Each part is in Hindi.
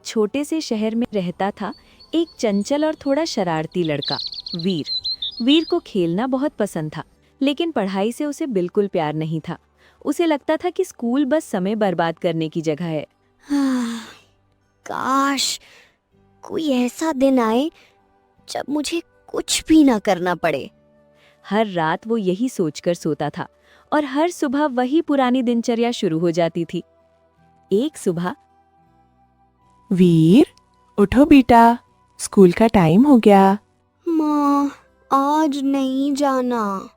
छोटे से शहर में रहता था एक चंचल और थोड़ा शरारती लड़का, वीर। वीर को खेलना बहुत पसंद था, लेकिन पढ़ाई से उसे बिल्कुल प्यार नहीं था। उसे लगता था कि स्कूल बस समय बर्बाद करने की जगह है। काश कोई ऐसा दिन आए जब मुझे कुछ भी ना करना पड़े। हर रात वो यही सोचकर सोता था और हर सुबह वही पुरानी दिनचर्या शुरू हो जाती थी। एक सुबह, वीर, उठो बेटा, स्कूल का टाइम हो गया। माँ, आज नहीं जाना।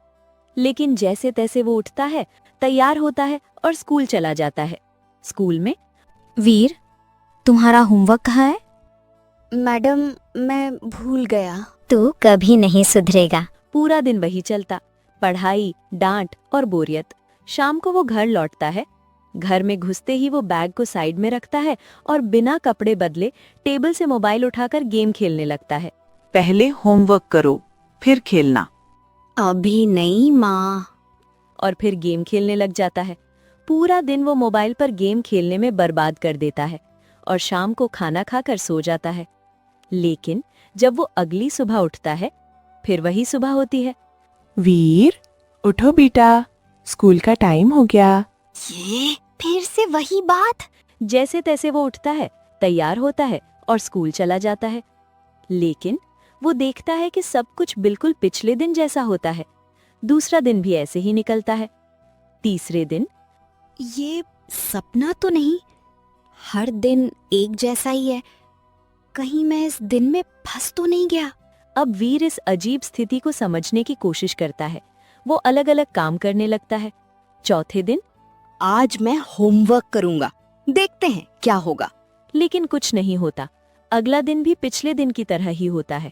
लेकिन जैसे तैसे वो उठता है, तैयार होता है और स्कूल चला जाता है। स्कूल में, वीर, तुम्हारा होमवर्क कहाँ है? मैडम, मैं भूल गया। तू कभी नहीं सुधरेगा। पूरा दिन वही चलता, पढ़ाई, डांट और बोरियत। शाम को वो घर लौटता है। घर में घुसते ही वो बैग को साइड में रखता है और बिना कपड़े बदले टेबल से मोबाइल उठाकर गेम खेलने लगता है। पहले होमवर्क करो, फिर खेलना। अभी नहीं माँ। और फिर गेम खेलने लग जाता है। पूरा दिन वो मोबाइल पर गेम खेलने में बर्बाद कर देता है और शाम को खाना खाकर सो जाता है। लेकिन जब वो अगली सुबह उठता है, फिर वही सुबह होती है। वीर, उठो बेटा, स्कूल का टाइम हो गया। ये फिर से वही बात। जैसे तैसे वो उठता है, तैयार होता है और स्कूल चला जाता है। लेकिन वो देखता है कि सब कुछ बिल्कुल पिछले दिन जैसा होता है। दूसरा दिन भी ऐसे ही निकलता है। तीसरे दिन, ये सपना तो नहीं? हर दिन एक जैसा ही है। कहीं मैं इस दिन में फंस तो नहीं गया? अब वीर इस अजीब स्थिति को समझने की कोशिश करता है। वो अलग अलग काम करने लगता है। चौथे दिन, आज मैं होमवर्क करूंगा, देखते हैं क्या होगा। लेकिन कुछ नहीं होता। अगला दिन भी पिछले दिन की तरह ही होता है।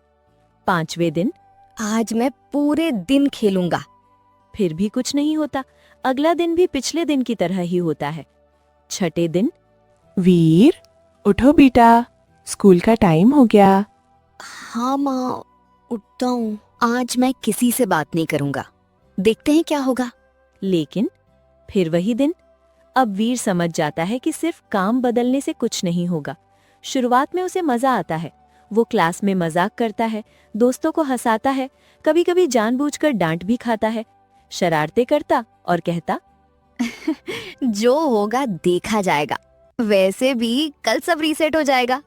पांचवें दिन, आज मैं पूरे दिन खेलूंगा। फिर भी कुछ नहीं होता। अगला दिन भी पिछले दिन की तरह ही होता है। छठे दिन, वीर, उठो बेटा, स्कूल का टाइम हो गया। हाँ माँ, उठता हूँ। आज मैं किसी से बात नहीं करूंगा, देखते हैं क्या होगा। लेकिन फिर वही दिन। अब वीर समझ जाता है कि सिर्फ काम बदलने से कुछ नहीं होगा। शुरुआत में उसे मजा आता है। वो क्लास में मजाक करता है, दोस्तों को हंसाता है, कभी कभी जानबूझकर डांट भी खाता है, शरारतें करता और कहता, जो होगा देखा जाएगा, वैसे भी कल सब रीसेट हो जाएगा।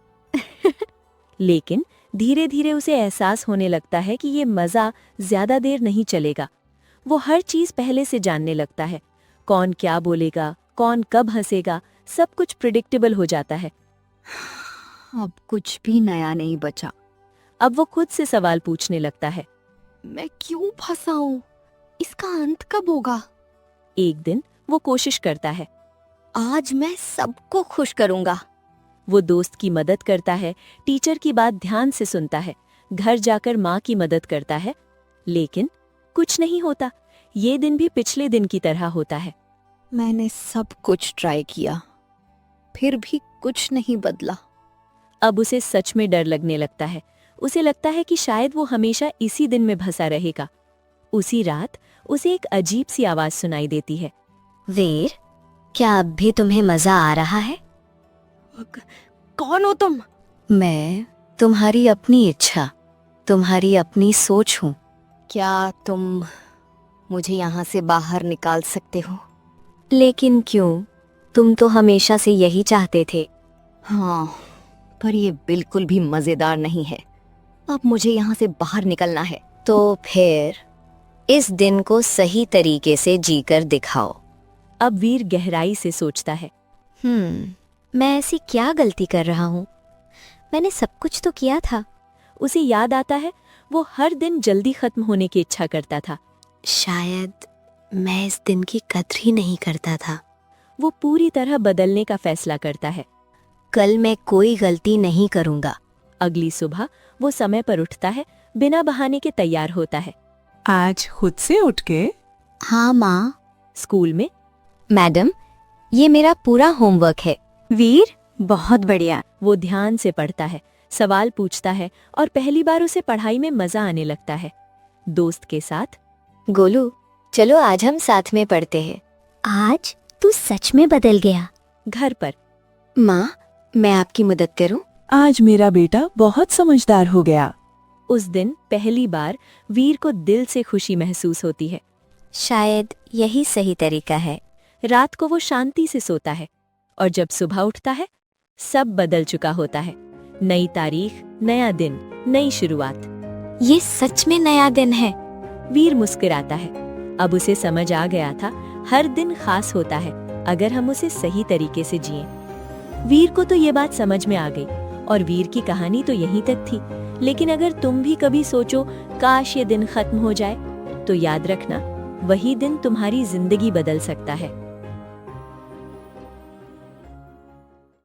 लेकिन धीरे धीरे उसे एहसास होने लगता है कि ये मजा ज्यादा देर नहीं चलेगा। वो हर चीज पहले से जानने लगता है। कौन क्या बोलेगा, कौन कब हंसेगा, सब कुछ प्रिडिक्टेबल हो जाता है। अब कुछ भी नया नहीं बचा। अब वो खुद से सवाल पूछने लगता है, मैं क्यों फंसा हूँ? इसका अंत कब होगा? एक दिन वो कोशिश करता है। आज मैं सबको खुश करूंगा। वो दोस्त की मदद करता है, टीचर की बात ध्यान से सुनता है, घर जाकर माँ की मदद करता है। लेकिन कुछ नहीं होता। ये दिन भी पिछले दिन की तरह होता है। मैंने सब कुछ ट्राई किया, फिर भी कुछ नहीं बदला। अब उसे सच में डर लगने लगता है। उसे लगता है कि शायद वो हमेशा इसी दिन में फंसा रहेगा। उसी रात उसे एक अजीब सी आवाज सुनाई देती है। वीर, क्या अब भी तुम्हें मजा आ रहा है? कौन हो तुम? मैं तुम्हारी अपनी इच्छा, तुम्हारी अपनी सोच हूँ। क्या तुम मुझे यहाँ से बाहर निकाल सकते हो? लेकिन क्यों? तुम तो हमेशा से यही चाहते थे। हाँ, पर ये बिल्कुल भी मजेदार नहीं है। अब मुझे यहाँ से बाहर निकलना है। तो फिर इस दिन को सही तरीके से जीकर दिखाओ। अब वीर गहराई से सोचता है। मैं ऐसी क्या गलती कर रहा हूँ? मैंने सब कुछ तो किया था। उसे याद आता है, वो हर दिन जल्दी खत्म होने की इच्छा करता था। शायद मैं इस दिन की कद्र ही नहीं करता था। वो पूरी तरह बदलने का फैसला करता है। कल मैं कोई गलती नहीं करूँगा। अगली सुबह वो समय पर उठता है, बिना बहाने के तैयार होता है। आज खुद से उठ के? हाँ माँ। स्कूल में, मैडम, ये मेरा पूरा होमवर्क है। वीर, बहुत बढ़िया। वो ध्यान से पढ़ता है, सवाल पूछता है और पहली बार उसे पढ़ाई में मजा आने लगता है। दोस्त के साथ, गोलू, चलो आज हम साथ में पढ़ते हैं। आज तू सच में बदल गया। घर पर, माँ, मैं आपकी मदद करूं? आज मेरा बेटा बहुत समझदार हो गया। उस दिन पहली बार वीर को दिल से खुशी महसूस होती है। शायद यही सही तरीका है। रात को वो शांति से सोता है और जब सुबह उठता है सब बदल चुका होता है। नई तारीख, नया दिन, नई शुरुआत। ये सच में नया दिन है। वीर मुस्कुराता है। अब उसे समझ आ गया था, हर दिन खास होता है अगर हम उसे सही तरीके से जिएं। वीर को तो ये बात समझ में आ गई और वीर की कहानी तो यहीं तक थी। लेकिन अगर तुम भी कभी सोचो काश ये दिन खत्म हो जाए, तो याद रखना वही दिन तुम्हारी जिंदगी बदल सकता है।